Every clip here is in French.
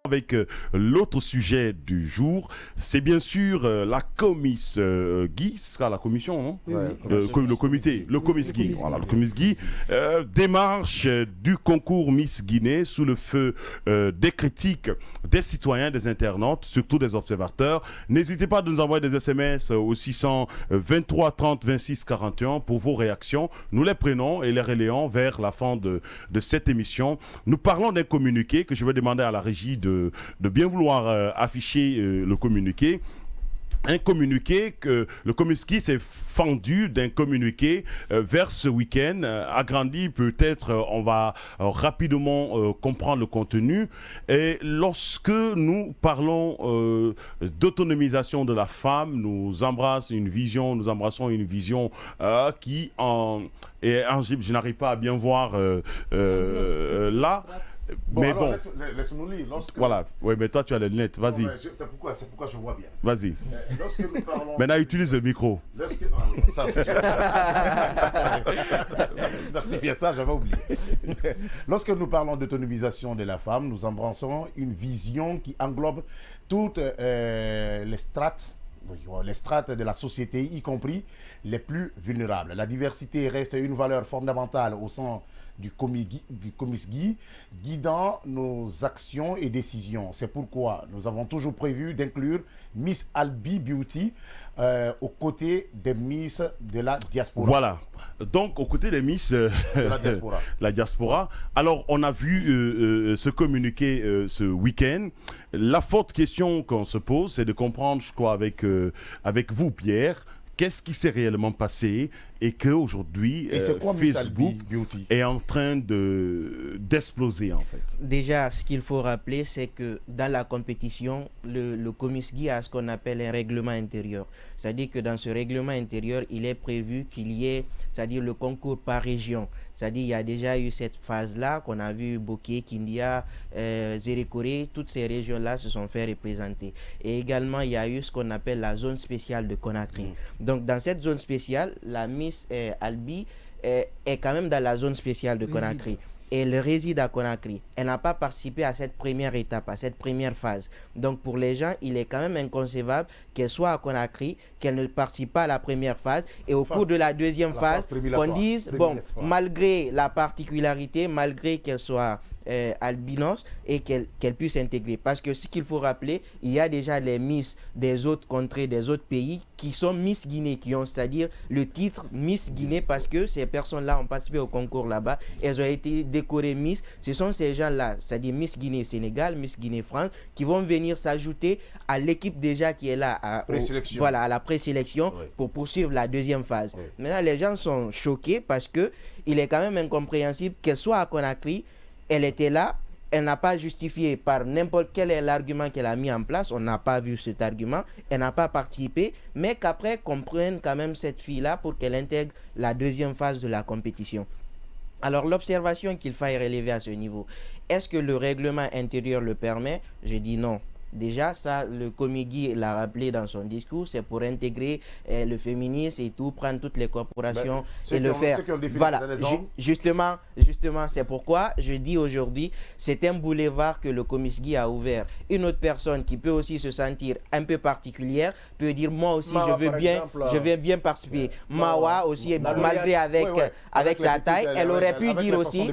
Avec l'autre sujet du jour, c'est bien sûr la Comiss Guy, ce sera la commission, non? Le comité, le Comiss Guy. Voilà, le Comiss Guy. Démarche du concours Miss Guinée sous le feu des critiques des citoyens, des internautes, surtout des observateurs. N'hésitez pas à nous envoyer des SMS au 623 30 26 41 pour vos réactions. Nous les prenons et les relayons vers la fin de cette émission. Nous parlons d'un communiqué que je vais demander à la régie de bien vouloir afficher le communiqué. Un communiqué que le Comiski s'est fendu d'un communiqué vers ce week-end, agrandi peut-être, on va rapidement comprendre le contenu. Et lorsque nous parlons d'autonomisation de la femme, nous embrassons une vision qui et je n'arrive pas à bien voir là. Bon, mais alors, bon, laisse-nous lire. Voilà, oui, mais toi tu as les lunettes, vas-y. C'est pourquoi je vois bien. Vas-y. Lorsque nous parlons... Maintenant, utilise le micro. Merci bien, ça, j'avais oublié. Lorsque nous parlons d'autonomisation de la femme, nous embrassons une vision qui englobe toutes les strates de la société, y compris les plus vulnérables. La diversité reste une valeur fondamentale au sein du Comiss Guy, guidant nos actions et décisions. C'est pourquoi nous avons toujours prévu d'inclure Miss Albi Beauty aux côtés des Miss de la diaspora. Voilà, donc aux côtés des Miss de la diaspora. Alors, on a vu ce communiqué ce week-end. La forte question qu'on se pose, c'est de comprendre, je crois, avec vous, Pierre, qu'est-ce qui s'est réellement passé et qu'aujourd'hui, Facebook est en train d'exploser en fait. Déjà, ce qu'il faut rappeler, c'est que dans la compétition, le Comiss Guy a ce qu'on appelle un règlement intérieur. C'est-à-dire que dans ce règlement intérieur, il est prévu qu'il y ait, c'est-à-dire le concours par région. C'est-à-dire il y a déjà eu cette phase-là qu'on a vu Bokeh, Kindia, Zérékoré, toutes ces régions-là se sont fait représenter. Et également, il y a eu ce qu'on appelle la zone spéciale de Conakry. Donc, dans cette zone spéciale, la Miss Albi est quand même dans la zone spéciale de Conakry. Et elle réside à Conakry. Elle n'a pas participé à cette première étape, à cette première phase. Donc pour les gens, il est quand même inconcevable qu'elle soit à Conakry, qu'elle ne participe pas à la première phase et au cours de la deuxième phase, qu'on dise, bon, malgré la particularité, malgré qu'elle soit albinos et qu'elle puisse intégrer. Parce que ce qu'il faut rappeler, il y a déjà les Miss des autres contrées, des autres pays qui sont Miss Guinée, qui ont, c'est-à-dire le titre Miss Guinée parce que ces personnes-là ont participé au concours là-bas, elles ont été décorées Miss. Ce sont ces gens-là, c'est-à-dire Miss Guinée Sénégal, Miss Guinée France, qui vont venir s'ajouter à l'équipe déjà qui est là, à la présélection pour poursuivre la deuxième phase. Maintenant, les gens sont choqués parce que il est quand même incompréhensible qu'elle soit à Conakry. Elle était là, elle n'a pas justifié par n'importe quel est l'argument qu'elle a mis en place, on n'a pas vu cet argument, elle n'a pas participé, mais qu'après qu'on prenne quand même cette fille-là pour qu'elle intègre la deuxième phase de la compétition. Alors l'observation qu'il faille relever à ce niveau, est-ce que le règlement intérieur le permet? Je dis non. Déjà, ça, le Komigui l'a rappelé dans son discours, c'est pour intégrer le féminisme et tout, prendre toutes les corporations et le faire. Voilà, justement, c'est pourquoi je dis aujourd'hui, c'est un boulevard que le Komigui a ouvert. Une autre personne qui peut aussi se sentir un peu particulière peut dire, moi aussi, je veux bien participer. Mawa aussi, malgré avec sa taille, elle aurait pu dire aussi,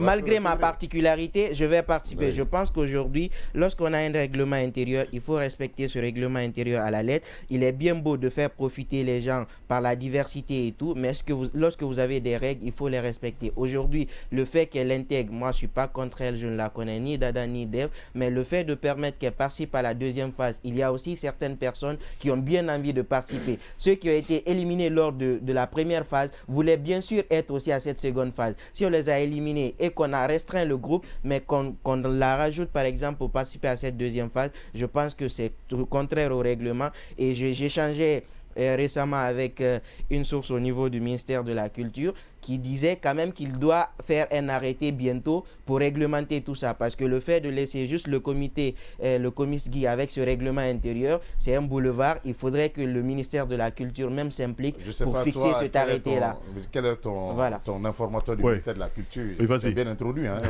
malgré ma particularité, je vais participer. Je pense qu'aujourd'hui, lorsqu'on a un règlement intérieur, il faut respecter ce règlement intérieur à la lettre. Il est bien beau de faire profiter les gens par la diversité et tout, mais lorsque vous avez des règles, il faut les respecter. Aujourd'hui, le fait qu'elle intègre, moi je suis pas contre elle, je ne la connais ni Dada ni Dev, mais le fait de permettre qu'elle participe à la deuxième phase, il y a aussi certaines personnes qui ont bien envie de participer. Ceux qui ont été éliminés lors de la première phase voulaient bien sûr être aussi à cette seconde phase. Si on les a éliminés et qu'on a restreint le groupe, mais qu'on la rajoute par exemple pour participer à cette deuxième phase, je pense que c'est contraire au règlement. Et j'ai échangé récemment avec une source au niveau du ministère de la Culture qui disait quand même qu'il doit faire un arrêté bientôt pour réglementer tout ça. Parce que le fait de laisser juste le comité, le Comisgi avec ce règlement intérieur, c'est un boulevard. Il faudrait que le ministère de la Culture même s'implique pour fixer cet arrêté-là. Quel est ton informateur du ministère de la Culture? Oui, vas-y. C'est bien introduit. Hein?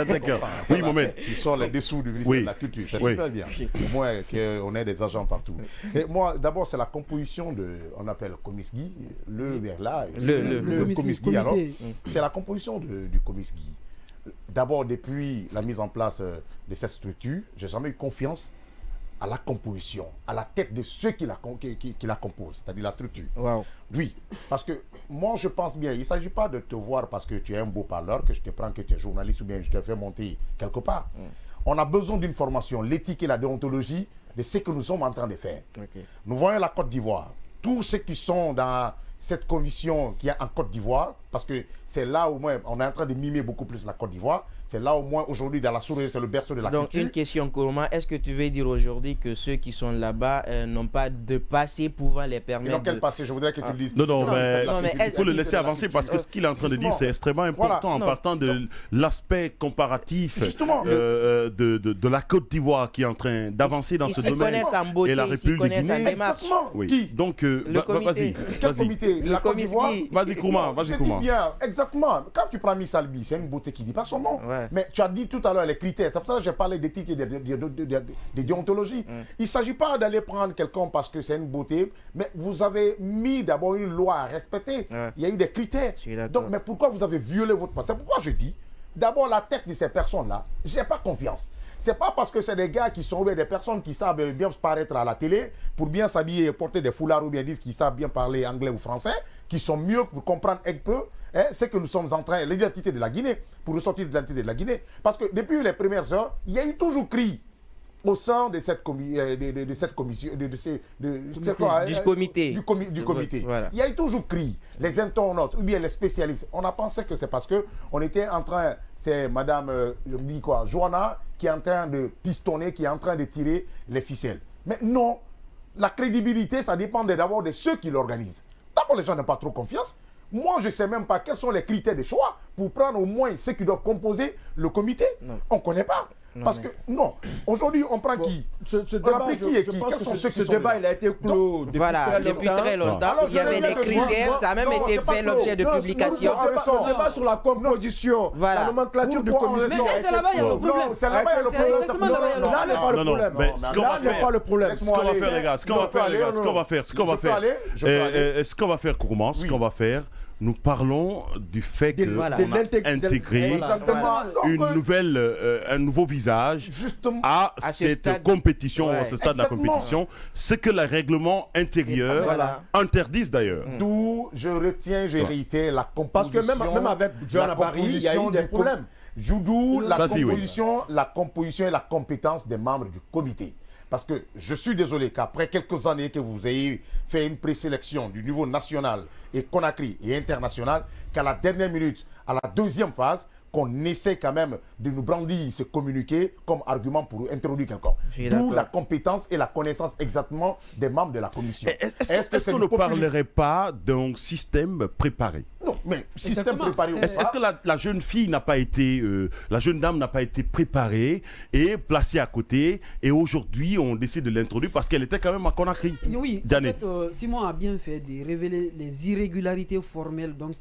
D'accord. Oui, Mohamed. Qui sont les dessous du ministère de la Culture. C'est super bien. Au moins qu'on ait des agents partout. Et moi, d'abord, c'est la composition on appelle Comisgi, le Comisgi. Alors, c'est la composition du Comisgi. D'abord, depuis la mise en place de cette structure, j'ai jamais eu confiance à la composition, à la tête de ceux qui la composent, c'est-à-dire la structure. Wow. Oui, parce que moi, je pense bien, il ne s'agit pas de te voir parce que tu es un beau parleur, que je te prends, que tu es journaliste ou bien je te fais monter quelque part. On a besoin d'une formation, l'éthique et la déontologie de ce que nous sommes en train de faire. Okay. Nous voyons la Côte d'Ivoire. Tous ceux qui sont dans cette commission qui est en Côte d'Ivoire, parce que c'est là au moins, on est en train de mimer beaucoup plus la Côte d'Ivoire, c'est là au moins aujourd'hui dans la sous-région, c'est le berceau de la culture. Donc une question, Kourma, est-ce que tu veux dire aujourd'hui que ceux qui sont là-bas n'ont pas de passé pouvant les permettre? Ils n'ont quel passé? Je voudrais que tu le dises. Non, mais il faut le laisser avancer parce que ce qu'il est en train de dire, c'est extrêmement important en partant de l'aspect comparatif de la Côte d'Ivoire qui est en train d'avancer dans ce domaine et la République du Guinée. Exactement. Oui. Qui? Donc, vas-y. Quel comité? La Côte d'Ivoire. Vas-y, Kourma. Vas-y, Kourma. Bien, exactement. Quand tu prends Miss Albi, c'est une beauté qui ne dit pas son nom. Ouais. Mais tu as dit tout à l'heure les critères. C'est pour ça que j'ai parlé d'éthique et de déontologie. Il ne s'agit pas d'aller prendre quelqu'un parce que c'est une beauté, mais vous avez mis d'abord une loi à respecter. Il y a eu des critères. Donc, mais pourquoi vous avez violé votre passé? C'est pourquoi je dis, d'abord, la tête de ces personnes-là, je n'ai pas confiance. C'est pas parce que c'est des gars qui sont des personnes qui savent bien paraître à la télé, pour bien s'habiller et porter des foulards ou bien disent qu'ils savent bien parler anglais ou français, qui sont mieux pour comprendre un peu ce que nous sommes en train, l'identité de la Guinée, pour ressortir de l'identité de la Guinée. Parce que depuis les premières heures, il y a eu toujours cri au sein de cette commission, du comité. Voilà. Il y a eu toujours cri, les internautes ou bien les spécialistes. On a pensé que c'est parce qu'on était en train, c'est Madame Joanna qui est en train de pistonner, qui est en train de tirer les ficelles. Mais non, la crédibilité, ça dépend d'abord de ceux qui l'organisent. D'abord, les gens n'ont pas trop confiance. Moi, je ne sais même pas quels sont les critères de choix pour prendre au moins ceux qui doivent composer le comité. Non. On ne connaît pas. Non, parce que, non, aujourd'hui, on prend qui? Ce débat, ce débat, il a été clos depuis très longtemps. Alors, il y avait des critères, ça a même été fait l'objet de publications. Le débat sur la composition, la nomenclature du comité. Mais c'est là-bas, il y a le problème. C'est là-bas, il y a le problème. Là n'est pas le problème. Là n'est pas le problème. Ce qu'on va faire, les gars, ce qu'on va faire, Kourma, ce qu'on va faire, nous parlons du fait qu'on a intégré un nouveau visage à cette compétition, à ce stade de la compétition, ce que les règlements intérieurs interdisent d'ailleurs. D'où je retiens, j'ai réitéré la composition. Parce que même avec Joanna Barry, il y a eu des problèmes. D'où la composition et la compétence des membres du comité. Parce que je suis désolé qu'après quelques années que vous ayez fait une présélection du niveau national et Conakry et international, qu'à la dernière minute, à la deuxième phase, qu'on essaie quand même de nous brandir ce communiqué comme argument pour introduire quelqu'un. D'où la compétence et la connaissance exactement des membres de la commission. Est-ce qu'on ne parlerait pas d'un système préparé? Non, mais système préparé. Est-ce que la jeune fille n'a pas été, la jeune dame n'a pas été préparée et placée à côté, et aujourd'hui on décide de l'introduire parce qu'elle était quand même à Conakry? Oui, en fait, Simon a bien fait de révéler les irrégularités formelles donc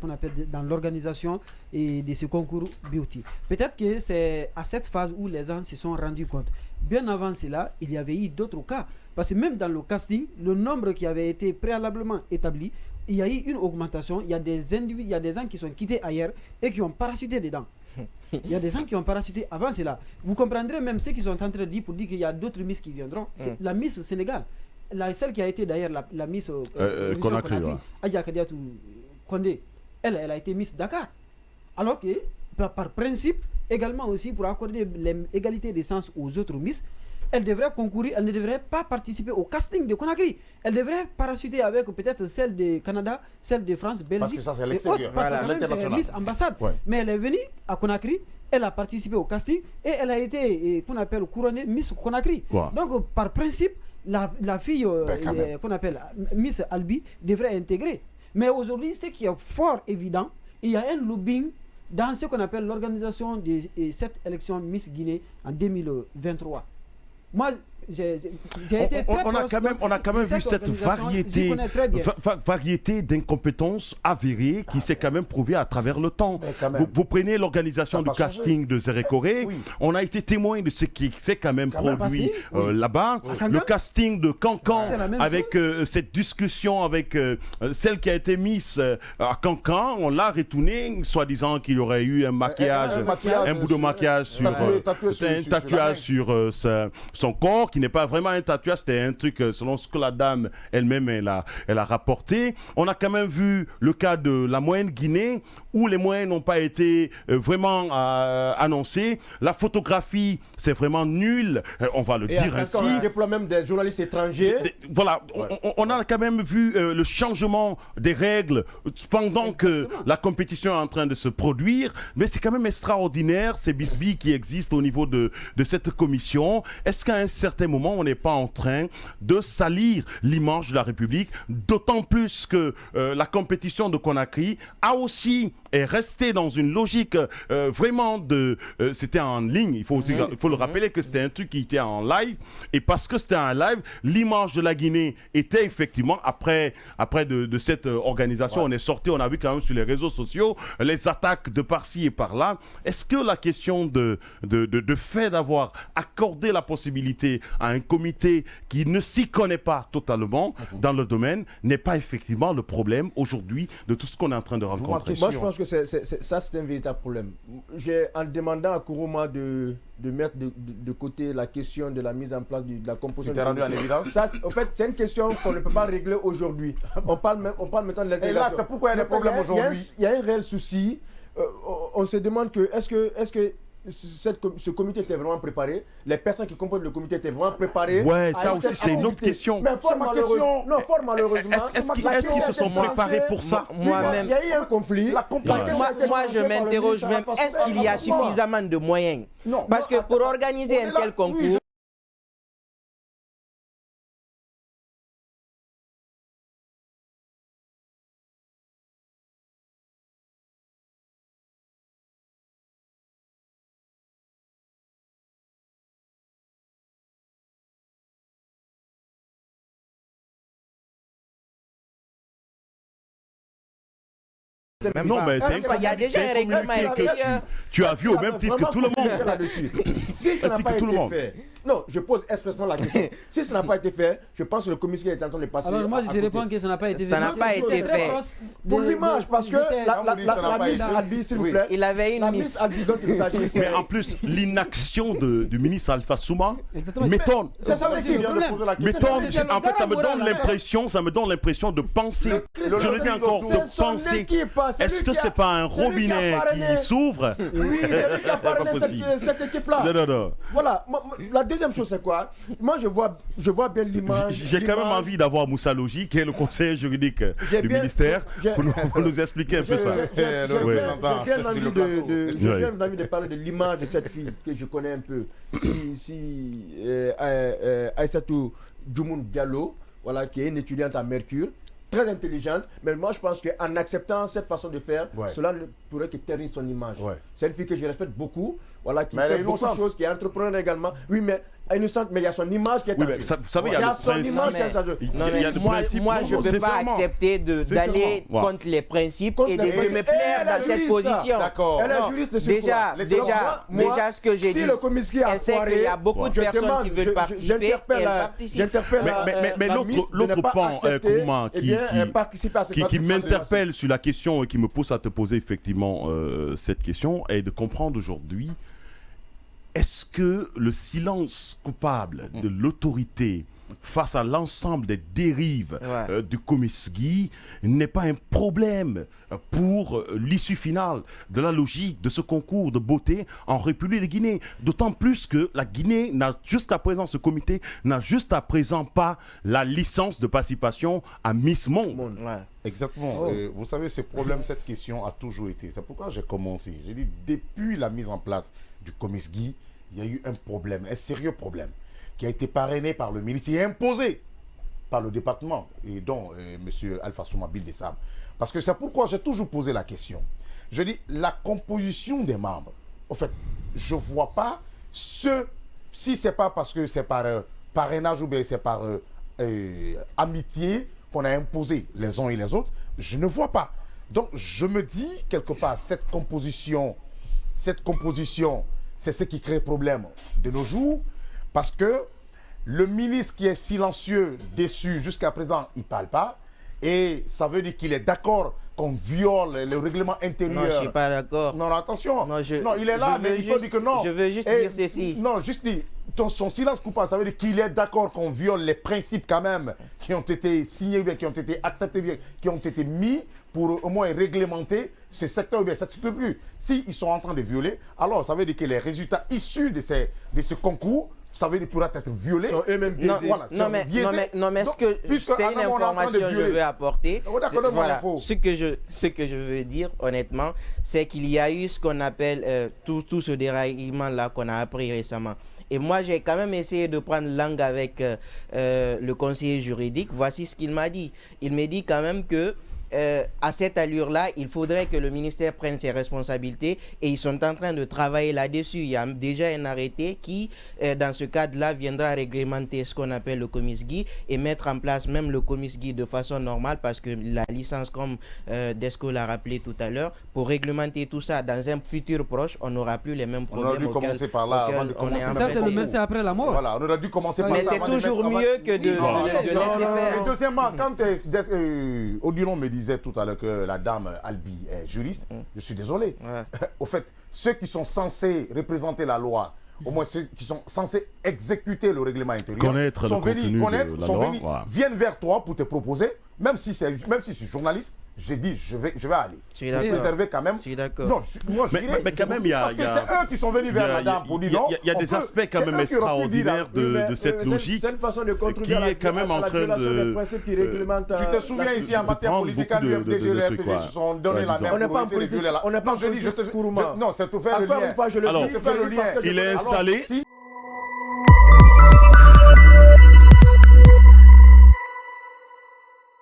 qu'on appelle dans l'organisation et de ce concours beauty. Peut-être que c'est à cette phase où les gens se sont rendus compte. Bien avant cela, il y avait eu d'autres cas. Parce que même dans le casting, le nombre qui avait été préalablement établi, il y a eu une augmentation. Il y a des individus, il y a des gens qui sont quittés ailleurs et qui ont parachuté dedans. Il y a des gens qui ont parachuté avant cela. Vous comprendrez même ceux qui sont en train de dire pour dire qu'il y a d'autres Miss qui viendront. C'est la Miss Sénégal. Celle qui a été d'ailleurs la Miss Conakry, Adja Kadiatou Kondé, elle a été Miss Dakar. Alors que, par principe, également aussi pour accorder l'égalité des chances aux autres Miss, elle devrait concourir, elle ne devrait pas participer au casting de Conakry. Elle devrait parachuter avec peut-être celle de Canada, celle de France, Belgique. Parce que ça, c'est l'extérieur. Parce que c'est Miss Ambassade. Ouais. Mais elle est venue à Conakry, elle a participé au casting et elle a été, qu'on appelle, couronnée Miss Conakry. Ouais. Donc, par principe, la fille qu'on appelle Miss Albi devrait intégrer. Mais aujourd'hui, ce qui est fort évident, il y a un lobbying dans ce qu'on appelle l'organisation de cette élection Miss Guinée en 2023. Moi, j'ai été très on a quand même vu cette variété d'incompétences avérées qui s'est quand même prouvée à travers le temps. Vous prenez l'organisation du casting de Zérékoré, on a été témoin de ce qui s'est quand même produit là-bas. Le casting de Cancan, avec cette discussion avec celle qui a été Miss à Cancan, on l'a retourné, soi-disant qu'il y aurait eu un maquillage, un bout de maquillage sur un tatouage sur son corps, qui n'est pas vraiment un tatouage, c'était un truc selon ce que la dame elle-même elle a rapporté. On a quand même vu le cas de la moyenne Guinée où les moyens n'ont pas été vraiment annoncés. La photographie, c'est vraiment nul, on va le dire ainsi. On déploie même des journalistes étrangers. Voilà, on a quand même vu le changement des règles pendant que la compétition est en train de se produire, mais c'est quand même extraordinaire ces bisbilles qui existent au niveau de cette commission. Est-ce qu'à un certain moment, on n'est pas en train de salir l'image de la République, d'autant plus que la compétition de Conakry est restée dans une logique vraiment c'était en ligne, il faut le rappeler que c'était un truc qui était en live, et parce que c'était en live, l'image de la Guinée était effectivement, après de cette organisation, on est sorti, on a vu quand même sur les réseaux sociaux, les attaques de par-ci et par-là. Est-ce que la question de fait d'avoir accordé la possibilité à un comité qui ne s'y connaît pas totalement dans le domaine n'est pas effectivement le problème aujourd'hui de tout ce qu'on est en train de rencontrer? Moi, je pense que ça, c'est un véritable problème. En demandant à Kourouma de mettre de côté la question de la mise en place de la composition. Tu t'es rendu à l'évidence? Ça, en fait, c'est une question qu'on ne peut pas régler aujourd'hui. On parle maintenant de l'intégration. Et là, c'est pourquoi il y a des problèmes aujourd'hui. Il y a un réel souci. On se demande que est-ce que ce comité était vraiment préparé? Les personnes qui composent le comité étaient vraiment préparées? Ouais, ça aussi, c'est une autre question. Mais fort malheureusement. Est-ce qu'ils se sont préparés pour ça? Moi-même, il y a eu un conflit. Moi, je m'interroge même, est-ce qu'il y a suffisamment de moyens? Parce que pour organiser un tel concours, Non, mais c'est il y a déjà un règlement intérieur. Tu as vu au même titre que tout le monde. Si ça n'a pas été fait, non, je pose expressément la question. Si ça n'a pas été fait, je pense que le commissaire est en train de passer. Alors moi, je te réponds que ça n'a pas été fait. Ça n'a pas été fait. Pour l'image, parce que la Miss Albi, s'il vous plaît. Il avait une Miss Albi dont il s'agit. Mais en plus, l'inaction du ministre Alpha Souma m'étonne. C'est ça aussi le problème. En fait, ça me donne l'impression de penser. Je le dis encore, de penser. Est-ce que c'est pas un robinet qui s'ouvre? Oui, c'est lui qui a parrainé cette équipe-là. Non. Voilà. La deuxième chose, c'est quoi? Moi, je vois bien l'image. J'ai quand même envie d'avoir Moussa Logi, qui est le conseiller juridique du ministère, pour nous expliquer un peu ça. J'ai bien envie de parler de l'image de cette fille que je connais un peu. Aïssatou Djoumoun Diallo, voilà, qui est une étudiante à Mercure, très intelligente, mais moi je pense qu'en acceptant cette façon de faire, cela ne pourrait que ternir son image. C'est une fille que je respecte beaucoup, voilà, qui fait beaucoup de choses, qui est entrepreneur également. Oui, mais innocente, mais il y a son image qui est en jeu. Vous savez, il y a son image qui est en jeu. Moi, je ne peux pas accepter d'aller contre les principes et de me plaire dans cette position. Elle est juriste de déjà, ce que j'ai dit, elle sait qu'il y a beaucoup de personnes qui veulent participer, elle participe. Mais l'autre pan, Kourouma, qui m'interpelle sur la question et qui me pousse à te poser effectivement cette question, est de comprendre aujourd'hui, est-ce que le silence coupable de l'autorité face à l'ensemble des dérives du Komisgi n'est pas un problème pour l'issue finale de la logique de ce concours de beauté en République de Guinée? D'autant plus que la Guinée n'a jusqu'à présent, ce comité n'a jusqu'à présent pas la licence de participation à Miss Monde. Exactement. Vous savez, ce problème, cette question a toujours été. C'est pourquoi j'ai commencé. J'ai dit, depuis la mise en place du Komisgi, il y a eu un problème, un sérieux problème, qui a été parrainé par le ministre et imposé par le département, et dont M. Alpha Souma Bildessam. Parce que c'est pourquoi j'ai toujours posé la question. Je dis, la composition des membres, en fait, je ne vois pas si ce n'est pas parce que c'est par parrainage ou bien c'est par amitié qu'on a imposé les uns et les autres, je ne vois pas. Donc, je me dis, quelque part, cette composition, c'est ce qui crée problème de nos jours, parce que le ministre qui est silencieux, déçu, jusqu'à présent, il ne parle pas, et ça veut dire qu'il est d'accord qu'on viole le règlement intérieur. Non, je ne suis pas d'accord. Non, attention. Non, il est là, mais il faut dire que non. Je veux juste dire ceci. Non, juste dire, son silence coupable, ça veut dire qu'il est d'accord qu'on viole les principes quand même qui ont été signés, qui ont été acceptés, qui ont été mis pour au moins réglementer ce secteur ou bien cette structure. S'ils sont en train de violer, alors ça veut dire que les résultats issus de ce concours, ça veut dire pourra être violés. Non, mais ce que c'est une information que je veux apporter. Voilà, ce que je veux dire, honnêtement, c'est qu'il y a eu ce qu'on appelle tout ce déraillement-là qu'on a appris récemment. Et moi, j'ai quand même essayé de prendre langue avec le conseiller juridique. Voici ce qu'il m'a dit. Il m'a dit quand même que à cette allure-là, il faudrait que le ministère prenne ses responsabilités et ils sont en train de travailler là-dessus. Il y a déjà un arrêté qui, dans ce cadre-là, viendra réglementer ce qu'on appelle le comisgi et mettre en place même le comisgi de façon normale parce que la licence, comme Desco l'a rappelé tout à l'heure, pour réglementer tout ça dans un futur proche, on n'aura plus les mêmes problèmes. On aurait dû commencer par là avant de commencer. Ça, c'est le même, c'est après la mort. Voilà, on aurait dû commencer par mais ça. Mais c'est toujours mieux que de laisser faire. Et deuxièmement, quand Odilon me dit disait tout à l'heure que la dame Albi est juriste, je suis désolé. Au fait, ceux qui sont censés représenter la loi, au moins ceux qui sont censés exécuter le règlement intérieur, viennent vers toi pour te proposer, même si je suis journaliste, j'ai dit je vais aller. Je suis d'accord. Préserver quand même. Je suis d'accord. Non, moi je dirais. Mais quand même, il y a. Parce que c'est eux qui sont venus vers la dame pour dire non. Il y a des aspects quand même extraordinaires de cette logique c'est une façon de qui est quand même en train de. Tu te souviens ici en matière politique, à l'UFDG, les RPG se sont donné la main. On n'est pas en politique. On n'est pas en politique. Non, c'est tout faire le lien. Encore une fois, je le dis. Alors, il est installé.